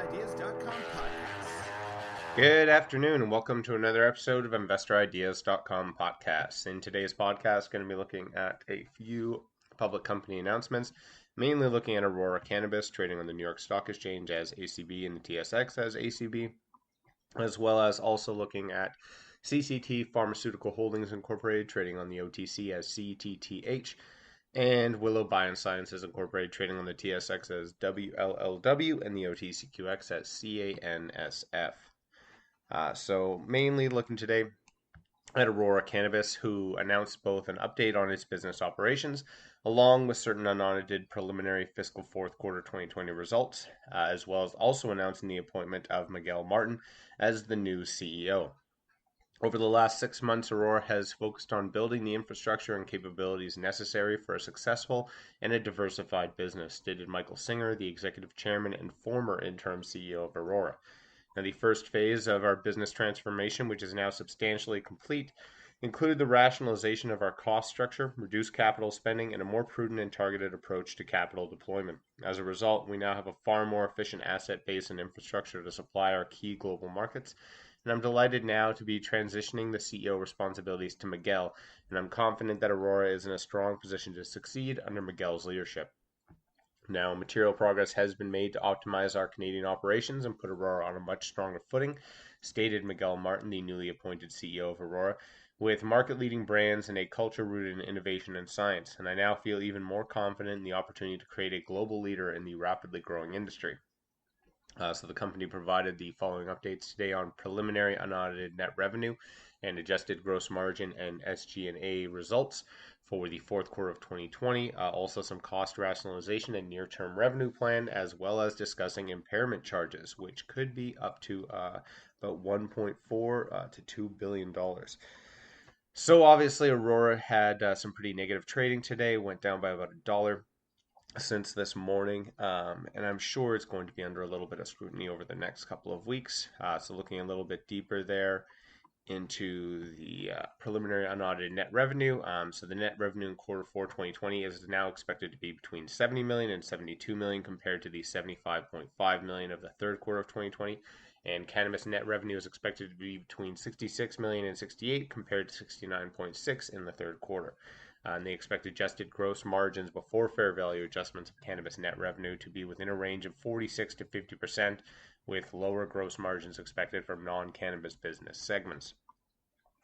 InvestorIdeas.com podcast. Good afternoon and welcome to another episode of InvestorIdeas.com podcasts. In today's podcast, going to be looking at a few public company announcements, mainly looking at Aurora Cannabis trading on the New York Stock Exchange as ACB and the TSX as ACB, as well as also looking at CTTH Pharmaceutical Holdings Incorporated trading on the OTC as CTTH, and Willow Biosciences Incorporated trading on the TSX as WLLW and the OTCQX as CANSF. So mainly looking today at Aurora Cannabis, who announced both an update on its business operations, along with certain unaudited preliminary fiscal fourth quarter 2020 results, as well as also announcing the appointment of Miguel Martin as the new CEO. Over the last 6 months, Aurora has focused on building the infrastructure and capabilities necessary for a successful and a diversified business, stated Michael Singer, the executive chairman and former interim CEO of Aurora. Now, the first phase of our business transformation, which is now substantially complete, included the rationalization of our cost structure, reduced capital spending, and a more prudent and targeted approach to capital deployment. As a result, we now have a far more efficient asset base and infrastructure to supply our key global markets. And I'm delighted now to be transitioning the CEO responsibilities to Miguel, and I'm confident that Aurora is in a strong position to succeed under Miguel's leadership. Now, material progress has been made to optimize our Canadian operations and put Aurora on a much stronger footing, stated Miguel Martin, the newly appointed CEO of Aurora, with market-leading brands and a culture rooted in innovation and science. And I now feel even more confident in the opportunity to create a global leader in the rapidly growing industry. So the company provided the following updates today on preliminary unaudited net revenue and adjusted gross margin and SG&A results for the fourth quarter of 2020. Also some cost rationalization and near-term revenue plan, as well as discussing impairment charges, which could be up to about $1.4 to $2 billion. So obviously Aurora had some pretty negative trading today, went down by about $1 since this morning, and I'm sure it's going to be under a little bit of scrutiny over the next couple of weeks. So looking a little bit deeper there into the preliminary unaudited net revenue. So the net revenue in quarter 4 2020 is now expected to be between 70 million and 72 million compared to the 75.5 million of the third quarter of 2020. And cannabis net revenue is expected to be between 66 million and 68 compared to 69.6 in the third quarter. And they expect adjusted gross margins before fair value adjustments of cannabis net revenue to be within a range of 46 to 50%, with lower gross margins expected from non-cannabis business segments.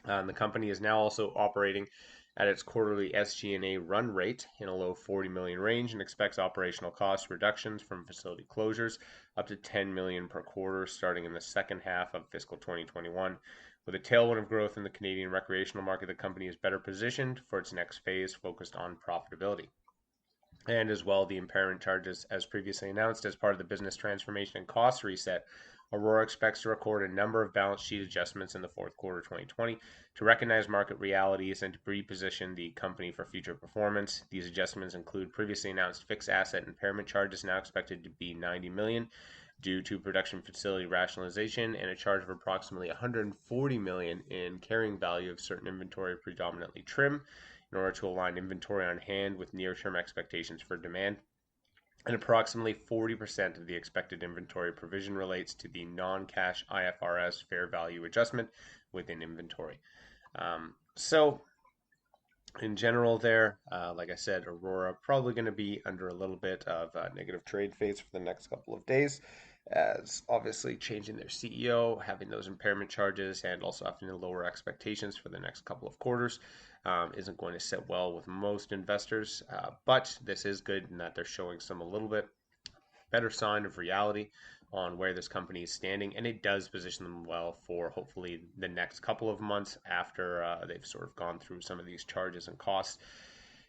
The company is now also operating at its quarterly SG&A run rate in a low 40 million range and expects operational cost reductions from facility closures up to 10 million per quarter starting in the second half of fiscal 2021. With a tailwind of growth in the Canadian recreational market, the company is better positioned for its next phase focused on profitability. And as well, the impairment charges, as previously announced as part of the business transformation and cost reset, Aurora expects to record a number of balance sheet adjustments in the fourth quarter 2020 to recognize market realities and to reposition the company for future performance. These adjustments include previously announced fixed asset impairment charges now expected to be 90 million due to production facility rationalization and a charge of approximately 140 million in carrying value of certain inventory, predominantly trim, in order to align inventory on hand with near-term expectations for demand. And approximately 40% of the expected inventory provision relates to the non-cash IFRS fair value adjustment within inventory. So in general there, like I said, Aurora probably going to be under a little bit of a negative trade phase for the next couple of days, as obviously changing their CEO, having those impairment charges, and also having to lower expectations for the next couple of quarters isn't going to sit well with most investors. But this is good in that they're showing some a little bit better sign of reality on where this company is standing, and it does position them well for hopefully the next couple of months after they've sort of gone through some of these charges and costs.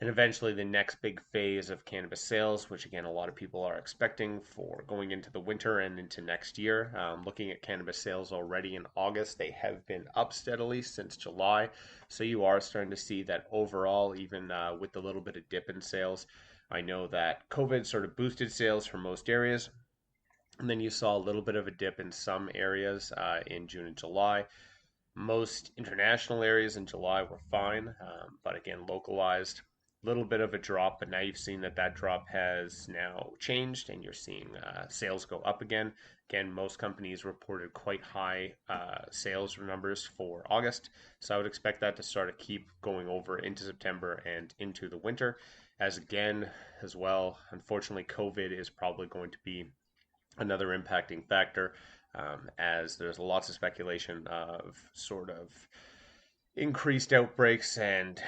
And eventually the next big phase of cannabis sales, which again a lot of people are expecting for going into the winter and into next year. Looking at cannabis sales already in August, they have been up steadily since July. So you are starting to see that overall, even with a little bit of dip in sales. I know that COVID sort of boosted sales for most areas. And then you saw a little bit of a dip in some areas in June and July. Most international areas in July were fine, but again, localized little bit of a drop, but now you've seen that drop has now changed and you're seeing sales go up again. Again, most companies reported quite high sales numbers for August, so I would expect that to sort of keep going over into September and into the winter. As again, as well, unfortunately, COVID is probably going to be another impacting factor, as there's lots of speculation of sort of increased outbreaks and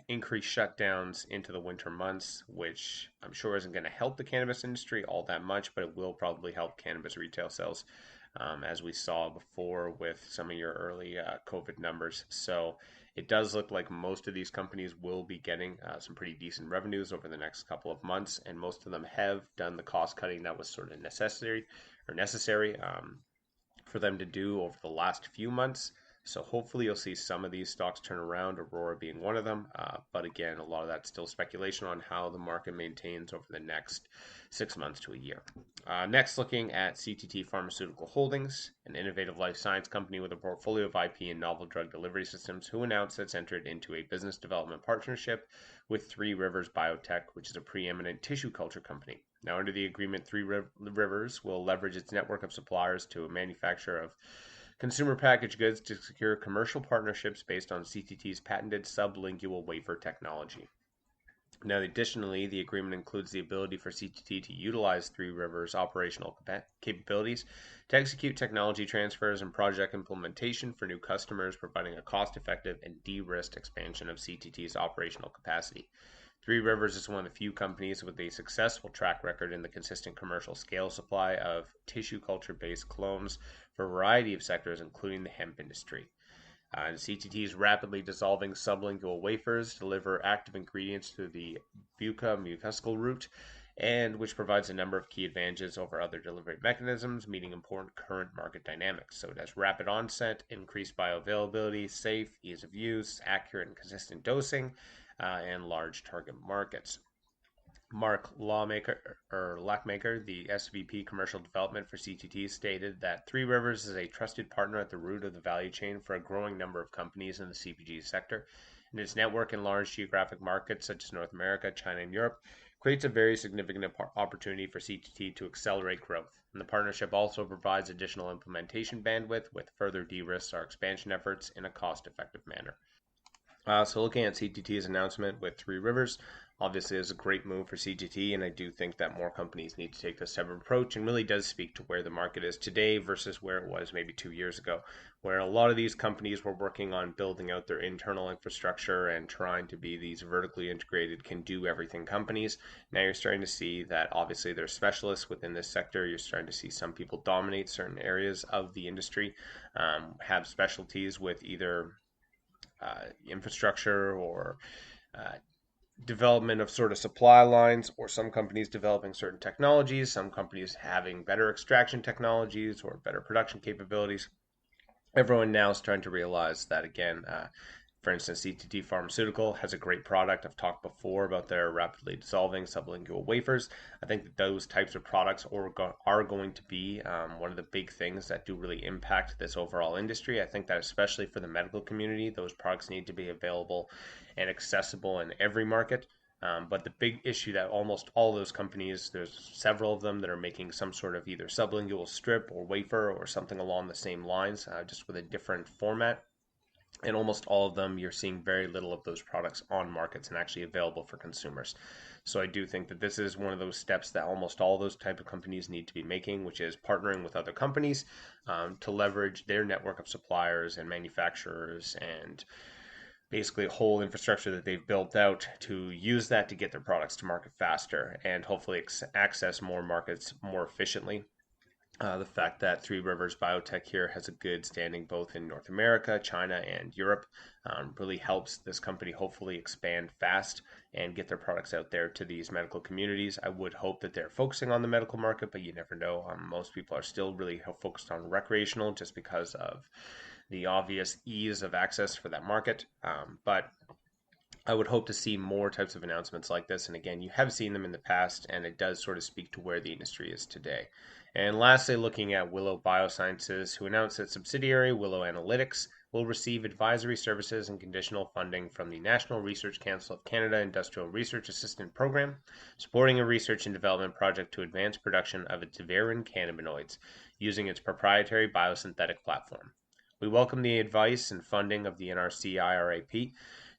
increased shutdowns into the winter months, which I'm sure isn't going to help the cannabis industry all that much, but it will probably help cannabis retail sales, as we saw before with some of your early COVID numbers. So it does look like most of these companies will be getting some pretty decent revenues over the next couple of months, and most of them have done the cost cutting that was sort of necessary for them to do over the last few months. So hopefully you'll see some of these stocks turn around, Aurora being one of them. But again, a lot of that's still speculation on how the market maintains over the next 6 months to a year. Next, looking at CTT Pharmaceutical Holdings, an innovative life science company with a portfolio of IP and novel drug delivery systems, who announced it's entered into a business development partnership with Three Rivers Biotech, which is a preeminent tissue culture company. Now, under the agreement, Three Rivers will leverage its network of suppliers to a manufacturer of consumer packaged goods to secure commercial partnerships based on CTT's patented sublingual wafer technology. Now, additionally, the agreement includes the ability for CTT to utilize Three Rivers' operational capabilities to execute technology transfers and project implementation for new customers, providing a cost-effective and de-risked expansion of CTT's operational capacity. Three Rivers is one of the few companies with a successful track record in the consistent commercial scale supply of tissue culture-based clones for a variety of sectors, including the hemp industry. CTT's rapidly dissolving sublingual wafers deliver active ingredients through the mucosal route, and which provides a number of key advantages over other delivery mechanisms, meeting important current market dynamics. So it has rapid onset, increased bioavailability, safe, ease of use, accurate and consistent dosing, and large target markets. Mark Lackmaker, the SVP Commercial Development for CTT, stated that Three Rivers is a trusted partner at the root of the value chain for a growing number of companies in the CPG sector, and its network in large geographic markets such as North America, China, and Europe creates a very significant opportunity for CTT to accelerate growth. And the partnership also provides additional implementation bandwidth, with further de-risks our expansion efforts in a cost-effective manner. So looking at CTT's announcement with Three Rivers, obviously is a great move for CTT, and I do think that more companies need to take this type of approach, and really does speak to where the market is today versus where it was maybe 2 years ago, where a lot of these companies were working on building out their internal infrastructure and trying to be these vertically integrated, can do everything companies. Now you're starting to see that obviously there's specialists within this sector. You're starting to see some people dominate certain areas of the industry, have specialties with either infrastructure or development of sort of supply lines, or some companies developing certain technologies, some companies having better extraction technologies or better production capabilities. Everyone now is trying to realize that, again, for instance, CTT Pharmaceutical has a great product. I've talked before about their rapidly dissolving sublingual wafers. I think that those types of products are going to be one of the big things that do really impact this overall industry. I think that especially for the medical community, those products need to be available and accessible in every market. But the big issue that almost all those companies, there's several of them that are making some sort of either sublingual strip or wafer or something along the same lines, just with a different format. And almost all of them, you're seeing very little of those products on markets and actually available for consumers. So I do think that this is one of those steps that almost all those type of companies need to be making, which is partnering with other companies to leverage their network of suppliers and manufacturers and basically a whole infrastructure that they've built out to use that to get their products to market faster and hopefully access more markets more efficiently. The fact that Three Rivers Biotech here has a good standing both in North America, China, and Europe really helps this company hopefully expand fast and get their products out there to these medical communities. I would hope that they're focusing on the medical market, but you never know. Most people are still really focused on recreational just because of the obvious ease of access for that market. But I would hope to see more types of announcements like this. And again, you have seen them in the past, and it does sort of speak to where the industry is today. And lastly, looking at Willow Biosciences, who announced its subsidiary, Willow Analytics, will receive advisory services and conditional funding from the National Research Council of Canada Industrial Research Assistant Program, supporting a research and development project to advance production of its Varen cannabinoids using its proprietary biosynthetic platform. We welcome the advice and funding of the NRC IRAP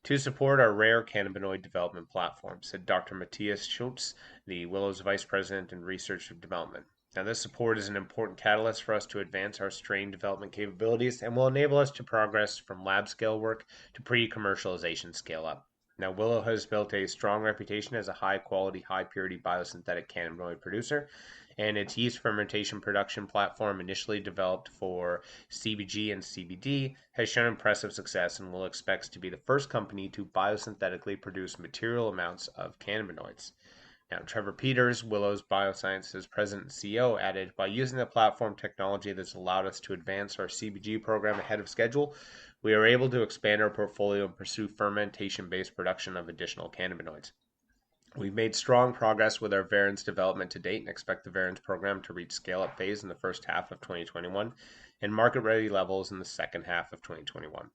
to support our rare cannabinoid development platform, said Dr. Matthias Schultz, the Willow's Vice President in Research and Development. Now, this support is an important catalyst for us to advance our strain development capabilities and will enable us to progress from lab scale work to pre-commercialization scale up. Now, Willow has built a strong reputation as a high-quality, high-purity biosynthetic cannabinoid producer, and its yeast fermentation production platform, initially developed for CBG and CBD, has shown impressive success and will expect to be the first company to biosynthetically produce material amounts of cannabinoids. Now, Trevor Peters, Willow Biosciences President and CEO, added, by using the platform technology that's allowed us to advance our CBG program ahead of schedule, we are able to expand our portfolio and pursue fermentation-based production of additional cannabinoids. We've made strong progress with our Varen's development to date and expect the Varen's program to reach scale-up phase in the first half of 2021 and market-ready levels in the second half of 2021.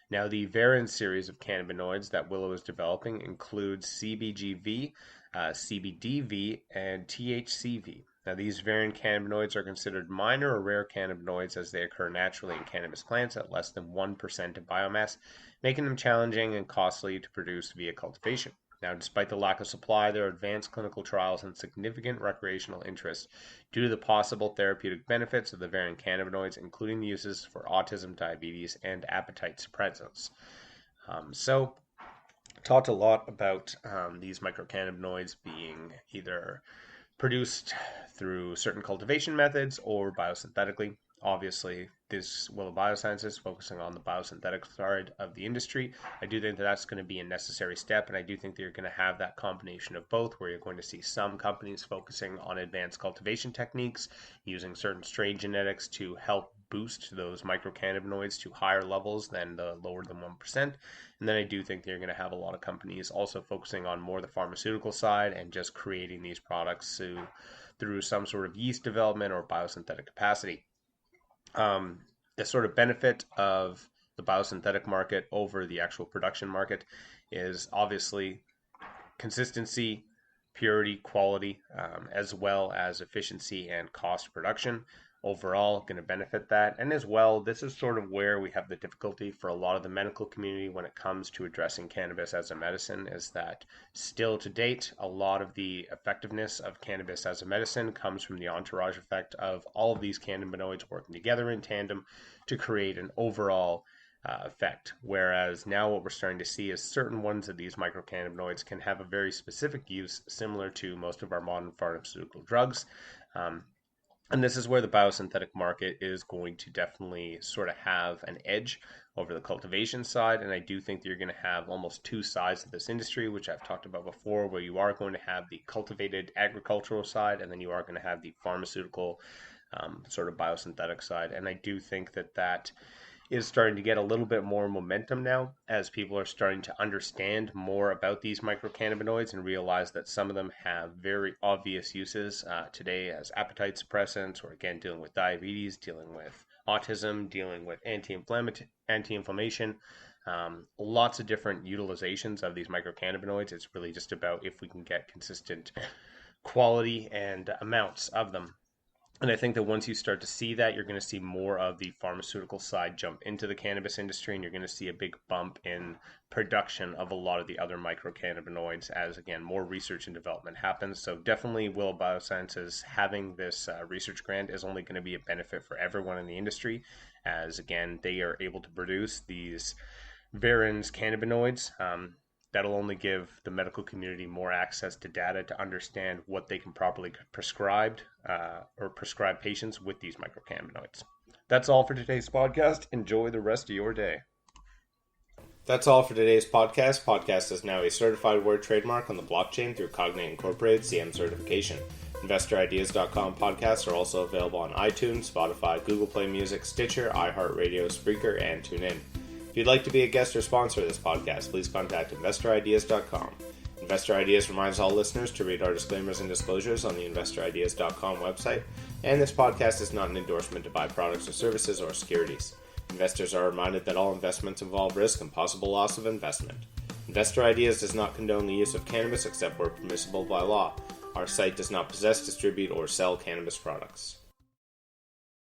Now, the Varen series of cannabinoids that Willow is developing includes CBGV, CBDV, and THCV. Now, these Varen cannabinoids are considered minor or rare cannabinoids as they occur naturally in cannabis plants at less than 1% of biomass, making them challenging and costly to produce via cultivation. Now, despite the lack of supply, there are advanced clinical trials and significant recreational interest due to the possible therapeutic benefits of the Varen cannabinoids, including the uses for autism, diabetes, and appetite suppressants. Talked a lot about these microcannabinoids being either produced through certain cultivation methods or biosynthetically. Obviously, this Willow Biosciences focusing on the biosynthetic side of the industry. I do think that that's going to be a necessary step, and I do think that you're going to have that combination of both, where you're going to see some companies focusing on advanced cultivation techniques, using certain strain genetics to help boost those microcannabinoids to higher levels than the lower than 1%. And then I do think that you're going to have a lot of companies also focusing on more the pharmaceutical side and just creating these products through some sort of yeast development or biosynthetic capacity. The sort of benefit of the biosynthetic market over the actual production market is obviously consistency, purity, quality, as well as efficiency and cost production. Overall, going to benefit that. And as well, this is sort of where we have the difficulty for a lot of the medical community when it comes to addressing cannabis as a medicine, is that still to date, a lot of the effectiveness of cannabis as a medicine comes from the entourage effect of all of these cannabinoids working together in tandem to create an overall effect. Whereas now what we're starting to see is certain ones of these microcannabinoids can have a very specific use similar to most of our modern pharmaceutical drugs. And this is where the biosynthetic market is going to definitely sort of have an edge over the cultivation side. And I do think that you're going to have almost two sides of this industry, which I've talked about before, where you are going to have the cultivated agricultural side, and then you are going to have the pharmaceutical sort of biosynthetic side. And I do think that that is starting to get a little bit more momentum now as people are starting to understand more about these microcannabinoids and realize that some of them have very obvious uses today as appetite suppressants, or again dealing with diabetes, dealing with autism, dealing with anti-inflammation, lots of different utilizations of these microcannabinoids. It's really just about if we can get consistent quality and amounts of them. And I think that once you start to see that, you're going to see more of the pharmaceutical side jump into the cannabis industry, and you're going to see a big bump in production of a lot of the other microcannabinoids as, again, more research and development happens. So definitely Willow Biosciences having this research grant is only going to be a benefit for everyone in the industry, as, again, they are able to produce these Varen's cannabinoids. That'll only give the medical community more access to data to understand what they can properly prescribe patients with these microcannabinoids. That's all for today's podcast. Enjoy the rest of your day. That's all for today's podcast. Podcast is now a certified word trademark on the blockchain through Cognate Incorporated CM certification. InvestorIdeas.com podcasts are also available on iTunes, Spotify, Google Play Music, Stitcher, iHeartRadio, Spreaker, and TuneIn. If you'd like to be a guest or sponsor of this podcast, please contact InvestorIdeas.com. Investor Ideas reminds all listeners to read our disclaimers and disclosures on the InvestorIdeas.com website, and this podcast is not an endorsement to buy products or services or securities. Investors are reminded that all investments involve risk and possible loss of investment. Investor Ideas does not condone the use of cannabis except where permissible by law. Our site does not possess, distribute, or sell cannabis products.